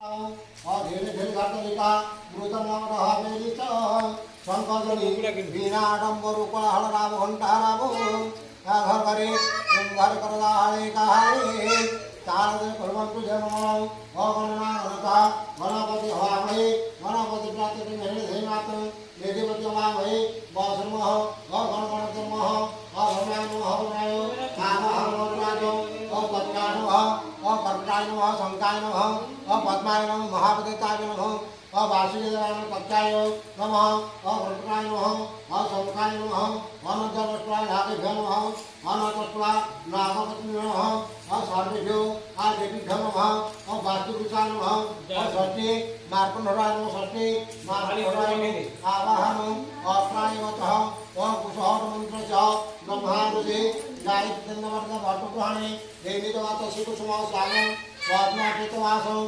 और धीरे धीरे घटलिका मृतम रहावेली च संकजनी वीणाडंबर कोलाहल राम घंटा राम घर करे घर करदाहले कहारे तारद कुर्वन्तु जयमंगलम गणना गणता गणपति हवामहे गणपति प्रातः मेहरे धैनाथ मेधिपति हवामहे वसुमः गणगणतमः अभ्रमाय कर्ताय नमः शंकाय नमः पद्माय नमः महापतिताय नमः वासुदेवाय कप्ताय नमः वरुणाय नमः शंकाय नमः अनन्तवस्त्राय नागेभ्यो नमः अनन्तवस्त्रा नागपति नमः सर्वेभ्यो आदेभ्यो नमः वास्तुपुरुषाय नमः षष्ठी मार्कण्डराय नमः षष्ठी मार्कण्डराय नमः आवाहनं अप्रायवतः कुशः मंत्र ब्रह्मानुजे गायत्री भट्टपुराणे देवीतवात श्रीकुसुम स्वागम स्वात्माकृतवासं